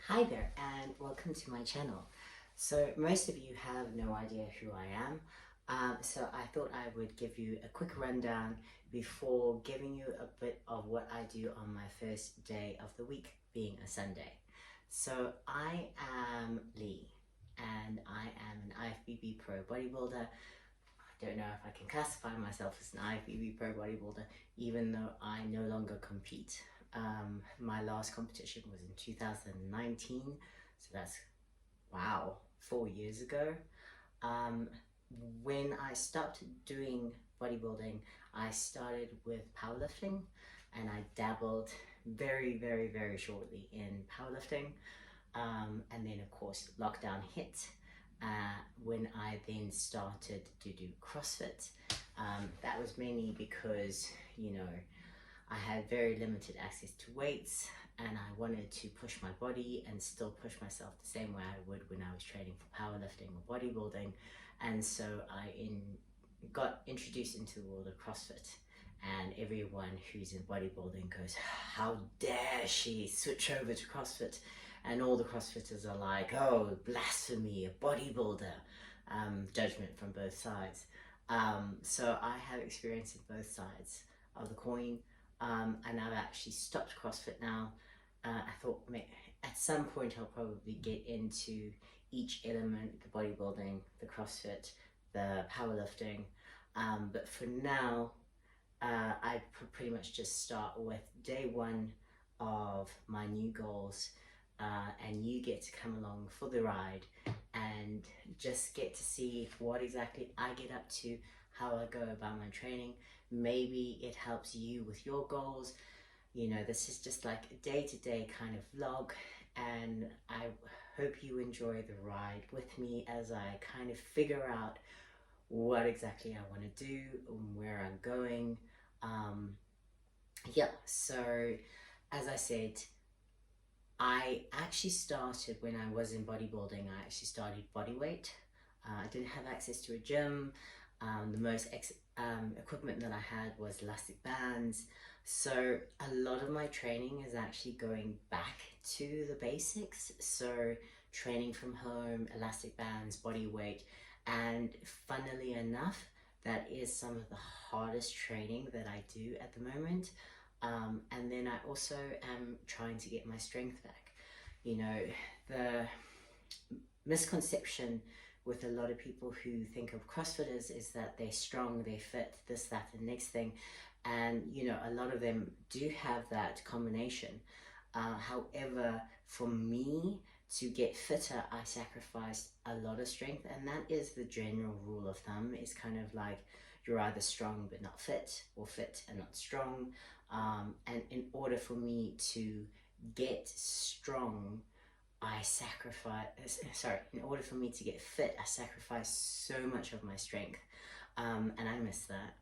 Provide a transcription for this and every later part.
Hi there and welcome to my channel. So most of you have no idea who I am, so I thought I would give you a quick rundown before giving you a bit of what I do on my first day of the week, being a Sunday. So I am Lee and I am an IFBB pro bodybuilder. I don't know if I can classify myself as an IFBB pro bodybuilder even though I no longer compete. My last competition was in 2019, so that's, wow, 4 years ago. When I stopped doing bodybuilding, I started with powerlifting and I dabbled very shortly in powerlifting. And then of course lockdown hit when I then started to do CrossFit. That was mainly because, I had very limited access to weights and I wanted to push my body and still push myself the same way I would when I was training for powerlifting or bodybuilding. And so I got introduced into the world of CrossFit, and everyone who's in bodybuilding goes, how dare she switch over to CrossFit? And all the CrossFitters are like, oh, blasphemy, a bodybuilder. Judgment from both sides. So I have experience in both sides of the coin. And I've actually stopped CrossFit now. I thought at some point I'll probably get into each element, the bodybuilding, the CrossFit, the powerlifting. But for now, I pretty much just start with day one of my new goals. And you get to come along for the ride and just get to see what exactly I get up to, how I go about my training. Maybe it helps you with your goals. This is just like a day-to-day kind of vlog, and I hope you enjoy the ride with me as I kind of figure out what exactly I want to do and where I'm going. So as I said, I actually started when I was in bodybuilding. I actually started bodyweight. I didn't have access to a gym. The most equipment that I had was elastic bands. So a lot of my training is actually going back to the basics. So training from home, elastic bands, body weight, and funnily enough, that is some of the hardest training that I do at the moment. And then I also am trying to get my strength back. The misconception with a lot of people who think of CrossFitters is that they're strong, they're fit, this, that, and next thing. And, a lot of them do have that combination. However, for me to get fitter, I sacrificed a lot of strength. And that is the general rule of thumb. It's kind of like you're either strong but not fit, or fit and not strong. And in order for me to get strong, in order for me to get fit, I sacrificed so much of my strength, and I miss that.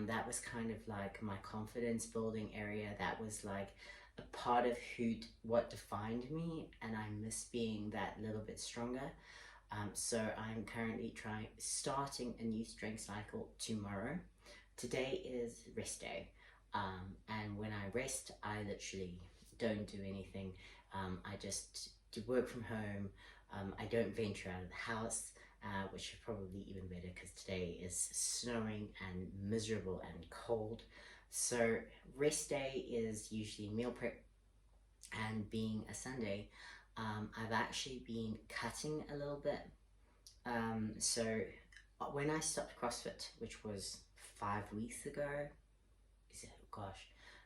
That was kind of like my confidence building area. That was like a part of what defined me, and I miss being that little bit stronger. So I'm currently starting a new strength cycle tomorrow. Today is rest day, and when I rest, I literally don't do anything. I just do work from home. I don't venture out of the house, which is probably even better because today is snowing and miserable and cold. So rest day is usually meal prep, and being a Sunday, I've actually been cutting a little bit. So when I stopped CrossFit, which was 5 weeks ago,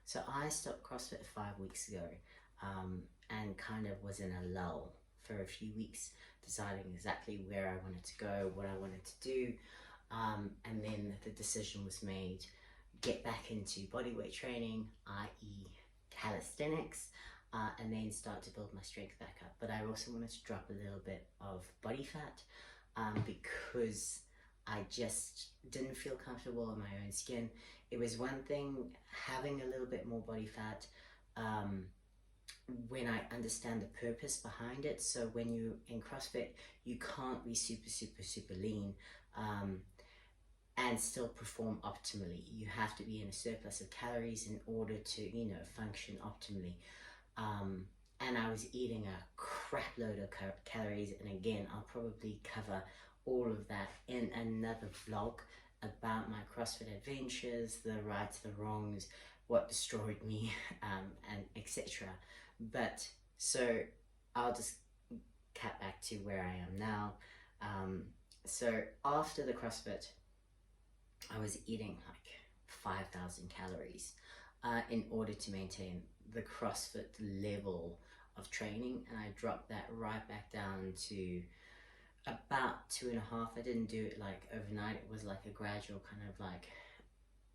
so I stopped CrossFit 5 weeks ago, and kind of was in a lull for a few weeks, deciding exactly where I wanted to go, what I wanted to do, and then the decision was made, get back into bodyweight training, i.e. calisthenics, and then start to build my strength back up. But I also wanted to drop a little bit of body fat, because I just didn't feel comfortable in my own skin. It was one thing having a little bit more body fat when I understand the purpose behind it. So when you're in CrossFit, you can't be super lean and still perform optimally. You have to be in a surplus of calories in order to, function optimally. And I was eating a crap load of calories, and again, I'll probably cover all of that in another vlog about my CrossFit adventures, the rights, the wrongs, what destroyed me, and etc. But so I'll just cut back to where I am now. So after the CrossFit, I was eating like 5,000 calories in order to maintain the CrossFit level of training, and I dropped that right back down to about 2.5. I didn't do it like overnight. It was like a gradual kind of like,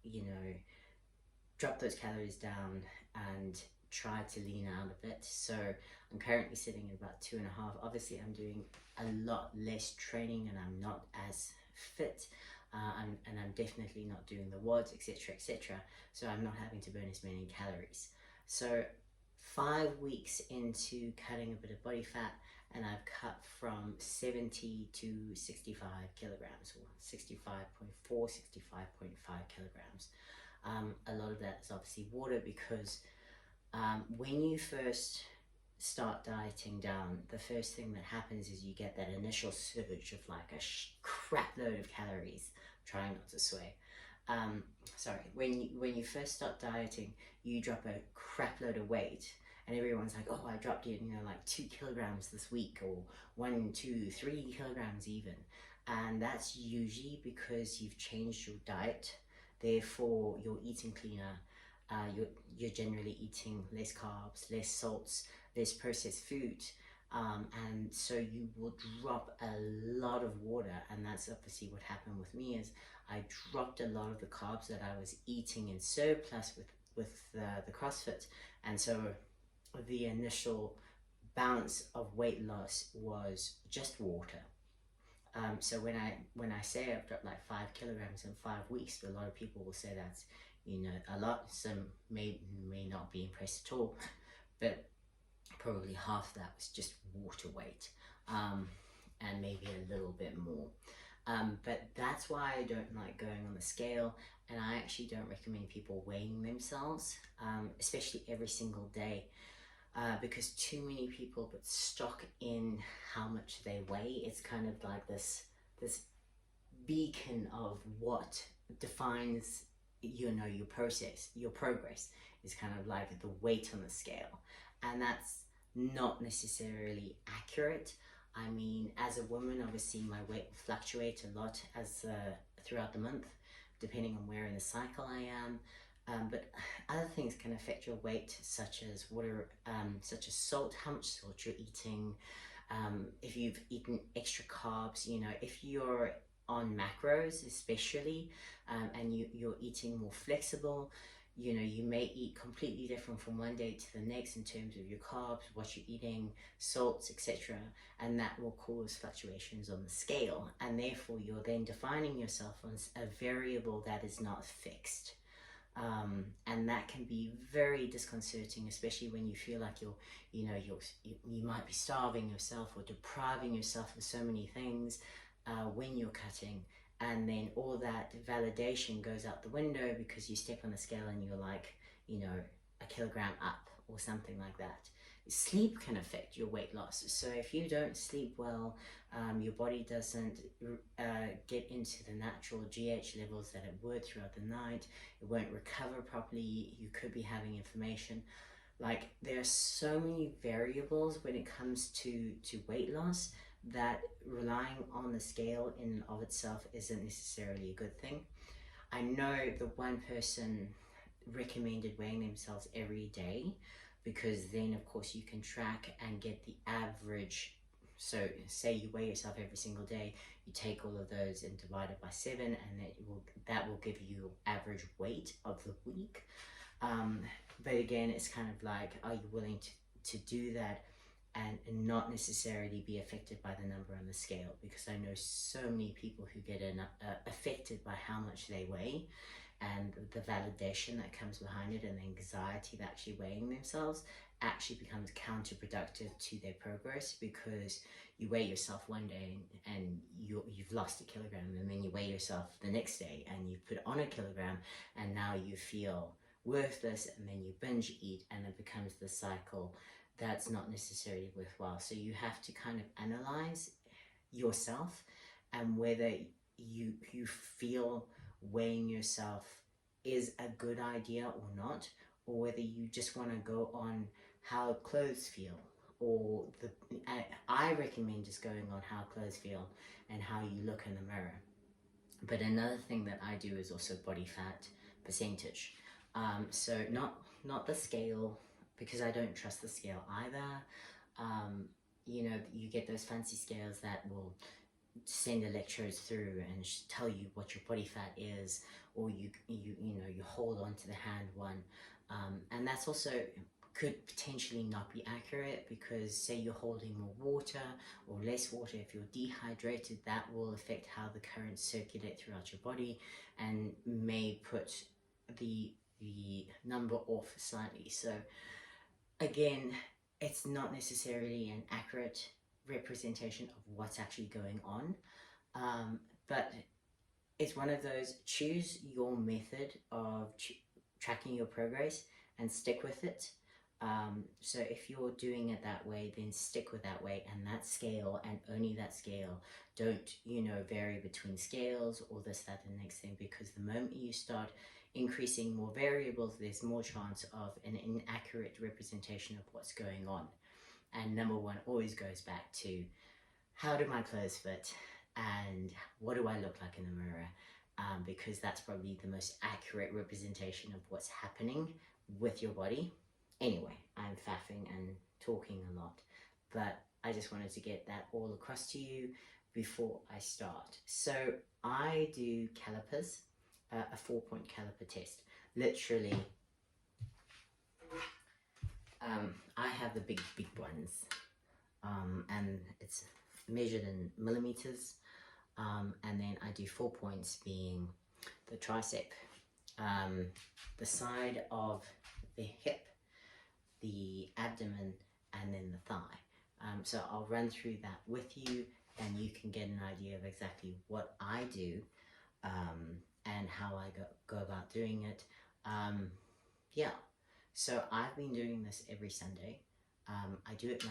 you know, drop those calories down and try to lean out a bit. So I'm currently sitting at about 2.5. Obviously I'm doing a lot less training and I'm not as fit, and I'm definitely not doing the WODs, etc, etc, so I'm not having to burn as many calories. So 5 weeks into cutting a bit of body fat, and I've cut from 70 to 65 kilograms, or 65.4, 65.5 kilograms. A lot of that is obviously water, because when you first start dieting down, the first thing that happens is you get that initial surge of like a crap load of calories. Trying not to swear. Sorry, when you first start dieting, you drop a crap load of weight, and everyone's like, oh, I dropped it, you know, like 2 kilograms this week, or 1, 2, 3 kilograms even. And that's usually because you've changed your diet, therefore you're eating cleaner. You're generally eating less carbs, less salts, less processed food, and so you will drop a lot of water. And that's obviously what happened with me, is I dropped a lot of the carbs that I was eating in surplus with the CrossFit, and so the initial bounce of weight loss was just water. So when I say I've dropped like 5 kilograms in 5 weeks, a lot of people will say that's, you know, a lot. Some may not be impressed at all, but probably half that was just water weight, and maybe a little bit more. But that's why I don't like going on the scale, and I actually don't recommend people weighing themselves, especially every single day, because too many people put stock in how much they weigh. It's kind of like this beacon of what defines, you know, your progress is kind of like the weight on the scale, and that's not necessarily accurate. I mean, as a woman, obviously my weight will fluctuate a lot as throughout the month, depending on where in the cycle I am. But other things can affect your weight, such as water, such as salt, how much salt you're eating, if you've eaten extra carbs, you know, if you're on macros especially, and you're eating more flexible, you know, you may eat completely different from one day to the next in terms of your carbs, what you're eating, salts, etc. And that will cause fluctuations on the scale, and therefore you're then defining yourself on a variable that is not fixed. And that can be very disconcerting, especially when you feel like you might be starving yourself or depriving yourself of so many things when you're cutting, and then all that validation goes out the window because you step on the scale and you're like, you know, a kilogram up or something like that. Sleep can affect your weight loss. So if you don't sleep well, your body doesn't get into the natural GH levels that it would throughout the night. It won't recover properly. You could be having inflammation. Like, there are so many variables when it comes to weight loss that relying on the scale in and of itself isn't necessarily a good thing. I know the one person recommended weighing themselves every day, because then of course you can track and get the average. So say you weigh yourself every single day, you take all of those and divide it by 7, and that will give you average weight of the week. But again, it's kind of like, are you willing to do that and not necessarily be affected by the number on the scale? Because I know so many people who get affected by how much they weigh, and the validation that comes behind it, and the anxiety of actually weighing themselves actually becomes counterproductive to their progress, because you weigh yourself one day and you've lost a kilogram, and then you weigh yourself the next day and you put on a kilogram, and now you feel worthless, and then you binge eat, and it becomes the cycle that's not necessarily worthwhile. So you have to kind of analyze yourself and whether you feel weighing yourself is a good idea or not, or whether you just want to go on how clothes feel, or I recommend just going on how clothes feel and how you look in the mirror. But another thing that I do is also body fat percentage. So not the scale, because I don't trust the scale either. You know, you get those fancy scales that will send electrodes through and tell you what your body fat is, or you hold on to the hand one, and that's also could potentially not be accurate, because say you're holding more water or less water. If you're dehydrated, that will affect how the currents circulate throughout your body and may put the number off slightly. So again, it's not necessarily an accurate representation of what's actually going on, but it's one of those, choose your method of tracking your progress and stick with it. So if you're doing it that way, then stick with that way and that scale, and only that scale. Don't, vary between scales or this, that, and the next thing, because the moment you start increasing more variables, there's more chance of an inaccurate representation of what's going on. And number one always goes back to, how do my clothes fit and what do I look like in the mirror? Because that's probably the most accurate representation of what's happening with your body. Anyway, I'm faffing and talking a lot, but I just wanted to get that all across to you before I start. So I do calipers, a 4-point caliper test. Literally, I have the big ones, and it's measured in millimeters, and then I do 4 points, being the tricep, the side of the hip, the abdomen, and then the thigh. So I'll run through that with you, and you can get an idea of exactly what I do, and how I go about doing it. Yeah, so I've been doing this every Sunday. I do it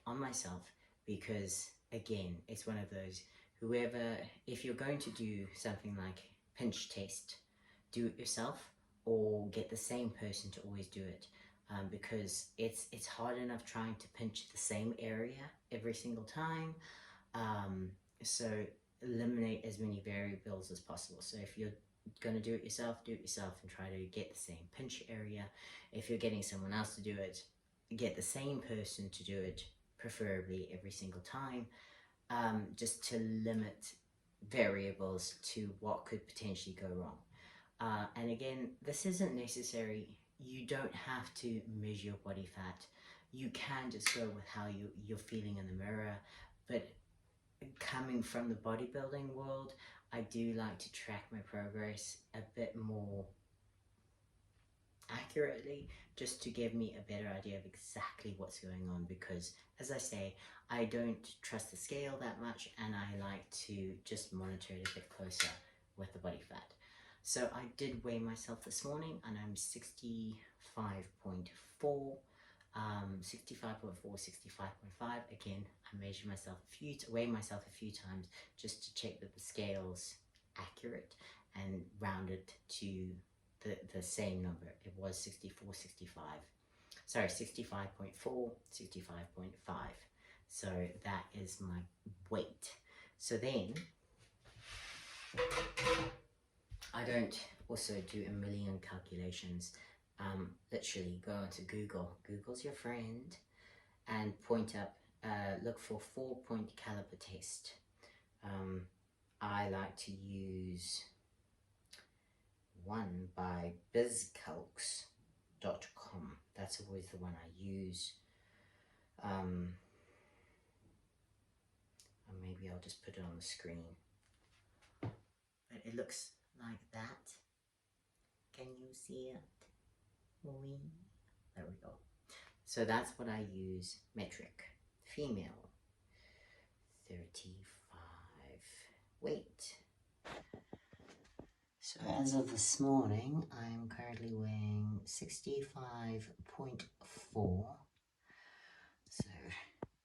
on myself, because again, it's one of those, if you're going to do something like pinch test, do it yourself or get the same person to always do it, because it's hard enough trying to pinch the same area every single time. So eliminate as many variables as possible. So if you're going to do it yourself and try to get the same pinch area. If you're getting someone else to do it, get the same person to do it, preferably every single time, just to limit variables to what could potentially go wrong. And again, this isn't necessary. You don't have to measure your body fat. You can just go with how you're feeling in the mirror. But coming from the bodybuilding world, I do like to track my progress a bit more accurately, just to give me a better idea of exactly what's going on, because as I say, I don't trust the scale that much, and I like to just monitor it a bit closer with the body fat. So I did weigh myself this morning, and I'm 65.4, 65.4, 65.5. Again, I weigh myself a few times just to check that the scale's accurate and rounded to the same number. It was 64, 65. Sorry, 65.4, 65.5. So that is my weight. So then, I don't also do a million calculations. Literally go onto Google. Google's your friend, and look for 4-point caliper test. I like to use one by bizcalcs.com. That's always the one I use. And maybe I'll just put it on the screen. But it looks like that. Can you see it? There we go. So that's what I use. Metric. Female. 35. Weight. So as of this morning, I'm currently weighing 65.4. So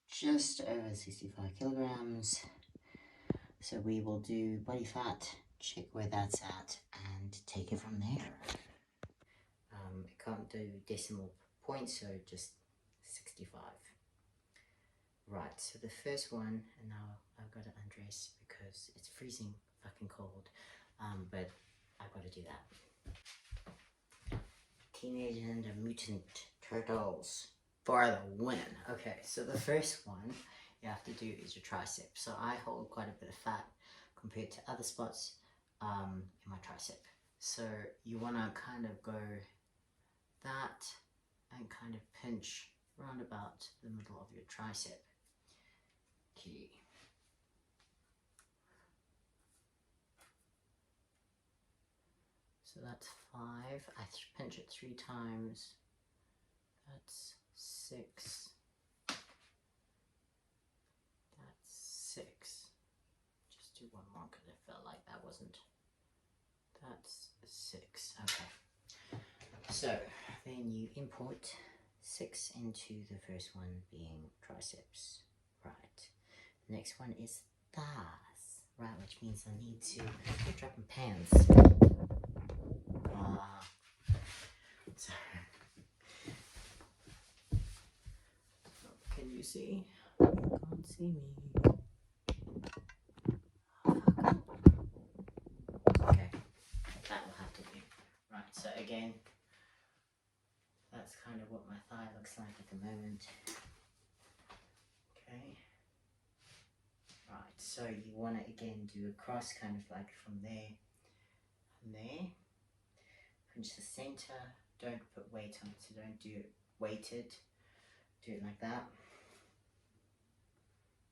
just over 65 kilograms. So we will do body fat, check where that's at, and take it from there. I can't do decimal points, so just 65. Right, so the first one, and now I've got to undress because it's freezing fucking cold, but I've got to do that. Teenage Ninja Mutant Turtles for the win. Okay, so the first one you have to do is your tricep. So I hold quite a bit of fat compared to other spots in my tricep. So you want to kind of go that and kind of pinch round about the middle of your tricep. Okay. So that's 5. I pinch it 3 times. That's 6. That's 6. Just do one more because I felt like that wasn't. That's 6. Okay. So then you import 6 into the first one being triceps. Right. The next one is thighs. Right, which means I need to drop in pants. Sorry. Can you see? You can't see me. Okay, that will have to do. Right, so again, that's kind of what my thigh looks like at the moment. Okay. Right, so you want to again do a cross kind of like from there and there. Pinch the center. Don't put weight on it, so don't do it weighted. Do it like that.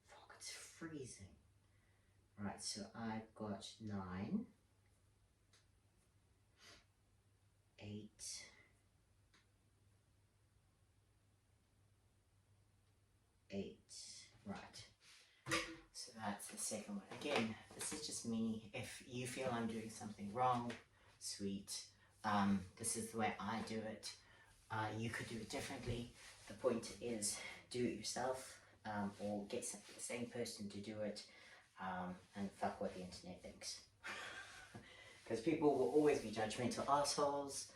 Fuck, it's freezing. Right, so I've got 9, 8, 8. Right. So that's the second one. Again, this is just me. If you feel I'm doing something wrong, sweet. This is the way I do it. You could do it differently. The point is, do it yourself, or get the same person to do it, and fuck what the internet thinks. Because people will always be judgmental assholes,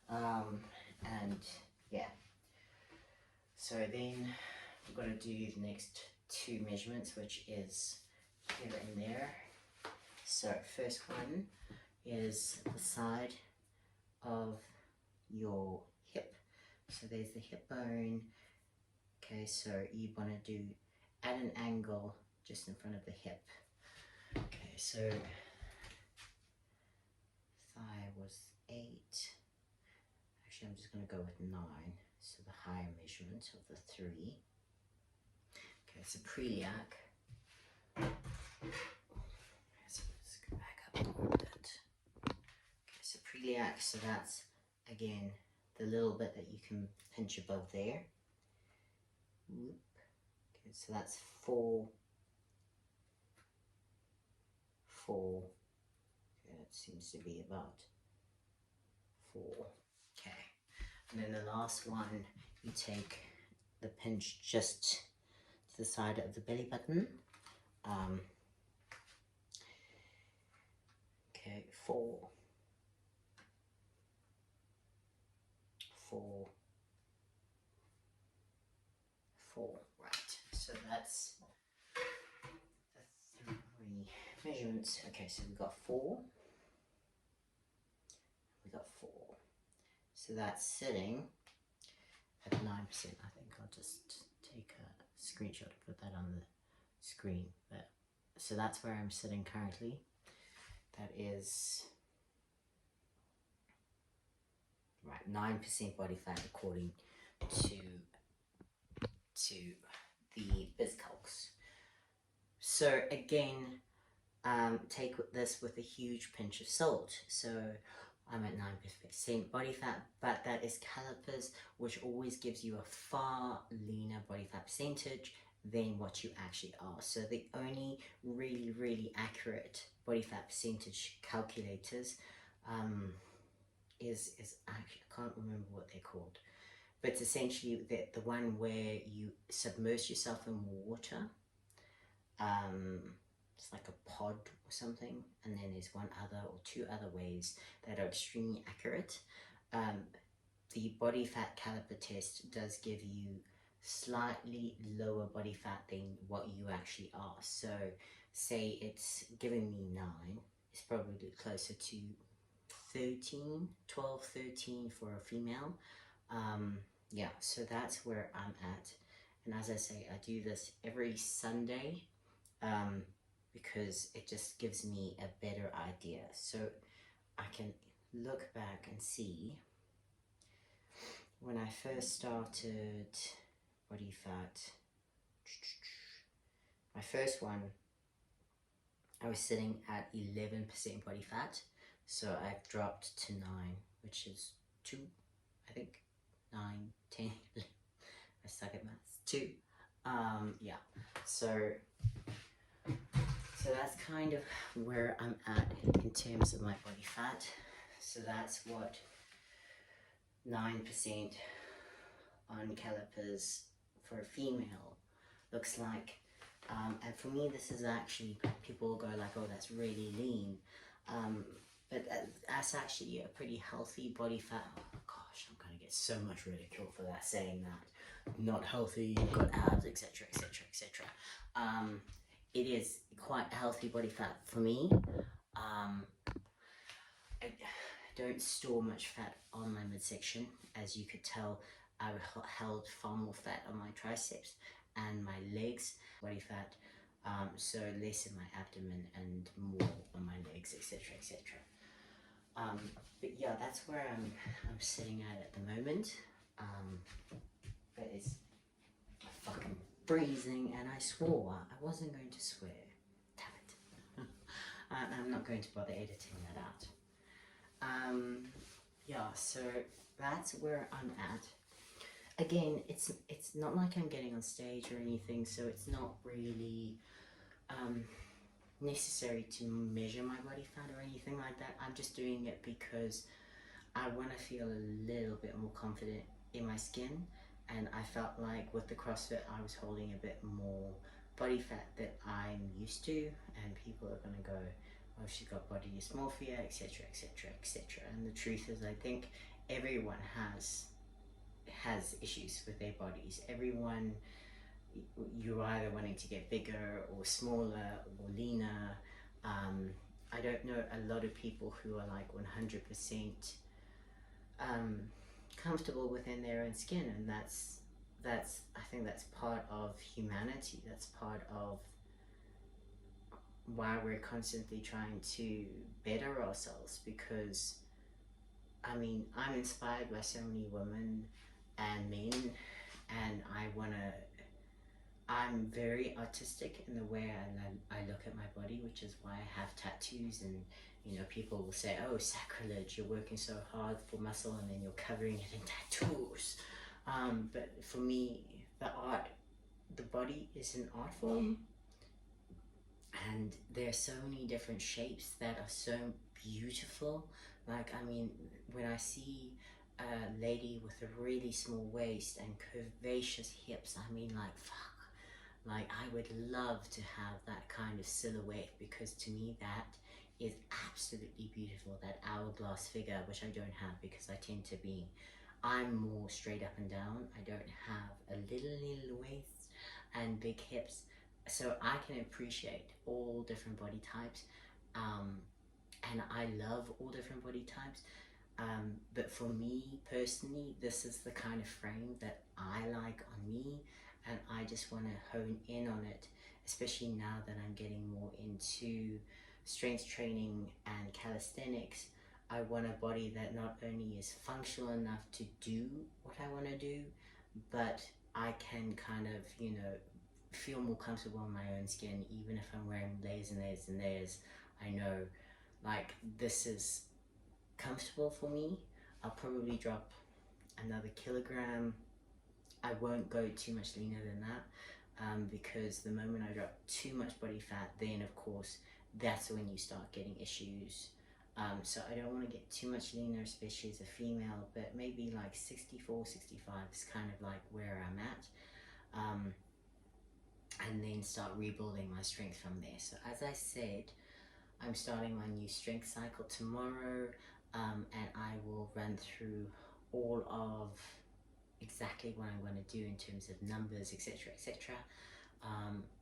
and yeah. So then we've got to do the next 2 measurements, which is here and there. So first one is the side of your hip. So there's the hip bone. Okay, so you want to do at an angle just in front of the hip. Okay, so thigh was 8. Actually, I'm just going to go with 9. So the higher measurement of the 3. Okay, so preliac. So let's go back up a little bit. Okay, so preliac, so that's again the little bit that you can pinch above there. Whoop. Okay, so that's 4. 4. Okay, that seems to be about 4. Okay, and then the last one, you take the pinch just to the side of the belly button. Okay, 4. 4. 4. Right, so that's the 3 measurements. Okay, so we got 4. We got 4. So that's sitting at 9%. I think I'll just take a screenshot and put that on the screen. But so that's where I'm sitting currently. That is right, 9% body fat according to the BizCalcs. So again, take this with a huge pinch of salt. So I'm at 9% body fat, but that is calipers, which always gives you a far leaner body fat percentage than what you actually are. So the only really accurate body fat percentage calculators is actually, I can't remember what they're called, but it's essentially the one where you submerge yourself in water. um, it's like a pod or something, and then there's one other or two other ways that are extremely accurate. um, the body fat caliper test does give you slightly lower body fat than what you actually are. So say it's giving me 9, it's probably closer to 13, 12, 13 for a female. Yeah, so that's where I'm at. And as I say, I do this every Sunday, um, because it just gives me a better idea. So I can look back and see when I first started body fat. My first one, I was sitting at 11% body fat, so I've dropped to 9, which is 2, I think, 9, 10. I suck at maths. 2. Yeah. So that's kind of where I'm at in terms of my body fat. So that's what 9% on calipers for a female looks like. And for me, this is actually, people will go like, oh, that's really lean. But that's actually a pretty healthy body fat. Oh gosh, I'm going to get so much ridicule for that, saying that. Not healthy, you've got abs, etc., etc., etc. It is quite a healthy body fat for me. I don't store much fat on my midsection. As you could tell, I held far more fat on my triceps and my legs, body fat, so less in my abdomen and more on my legs, etc., etc. But yeah, that's where I'm sitting at the moment. But it's fucking freezing, and I swore I wasn't going to swear. Damn it. I'm not going to bother editing that out. Yeah, so that's where I'm at. Again, it's not like I'm getting on stage or anything, so it's not really necessary to measure my body fat or anything like that. I'm just doing it because I want to feel a little bit more confident in my skin, and I felt like with the CrossFit I was holding a bit more body fat that I'm used to, and people are going to go, oh, she's got body dysmorphia, etc., etc., etc. And the truth is, I think everyone has issues with their bodies. Everyone, you're either wanting to get bigger or smaller or leaner. I don't know a lot of people who are like 100% comfortable within their own skin, and that's I think that's part of humanity. That's part of why we're constantly trying to better ourselves, because I mean, I'm inspired by so many women and men, and I'm very artistic in the way I look at my body, which is why I have tattoos. And people will say, oh, sacrilege, you're working so hard for muscle and then you're covering it in tattoos. But for me, the body is an art form, and there are so many different shapes that are so beautiful. Like, I mean, when I see a lady with a really small waist and curvaceous hips, I mean, like, fuck, like, I would love to have that kind of silhouette, because to me that is absolutely beautiful, that hourglass figure, which I don't have because I tend to be, I'm more straight up and down. I don't have a little waist and big hips, so I can appreciate all different body types, and I love all different body types. But for me personally, this is the kind of frame that I like on me, and I just want to hone in on it, especially now that I'm getting more into strength training and calisthenics. I want a body that not only is functional enough to do what I want to do, but I can kind of, feel more comfortable in my own skin, even if I'm wearing layers and layers and layers. I know, like, this is comfortable for me. I'll probably drop another kilogram. I won't go too much leaner than that, because the moment I drop too much body fat, then of course that's when you start getting issues So I don't want to get too much leaner, especially as a female, but maybe like 64, 65 is kind of like where I'm at. And then start rebuilding my strength from there. So as I said, I'm starting my new strength cycle tomorrow, and I will run through all of exactly what I'm going to do in terms of numbers, etc., etc.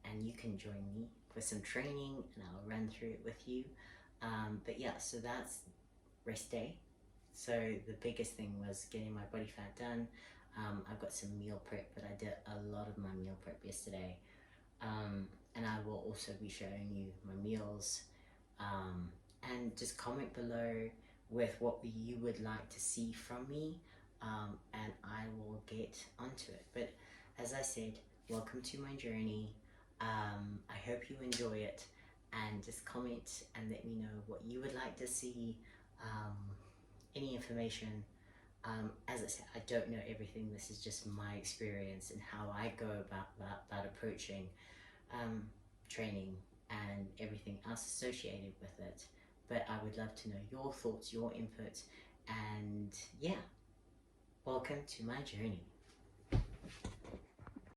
And you can join me for some training, and I'll run through it with you. But yeah, so that's rest day. So the biggest thing was getting my body fat done. I've got some meal prep, but I did a lot of my meal prep yesterday. And I will also be showing you my meals, and just comment below with what you would like to see from me, and I will get onto it. But as I said, welcome to my journey. I hope you enjoy it, and just comment and let me know what you would like to see, any information. As I said, I don't know everything. This is just my experience and how I go about approaching training and everything else associated with it. But I would love to know your thoughts, your input, and yeah, welcome to my journey.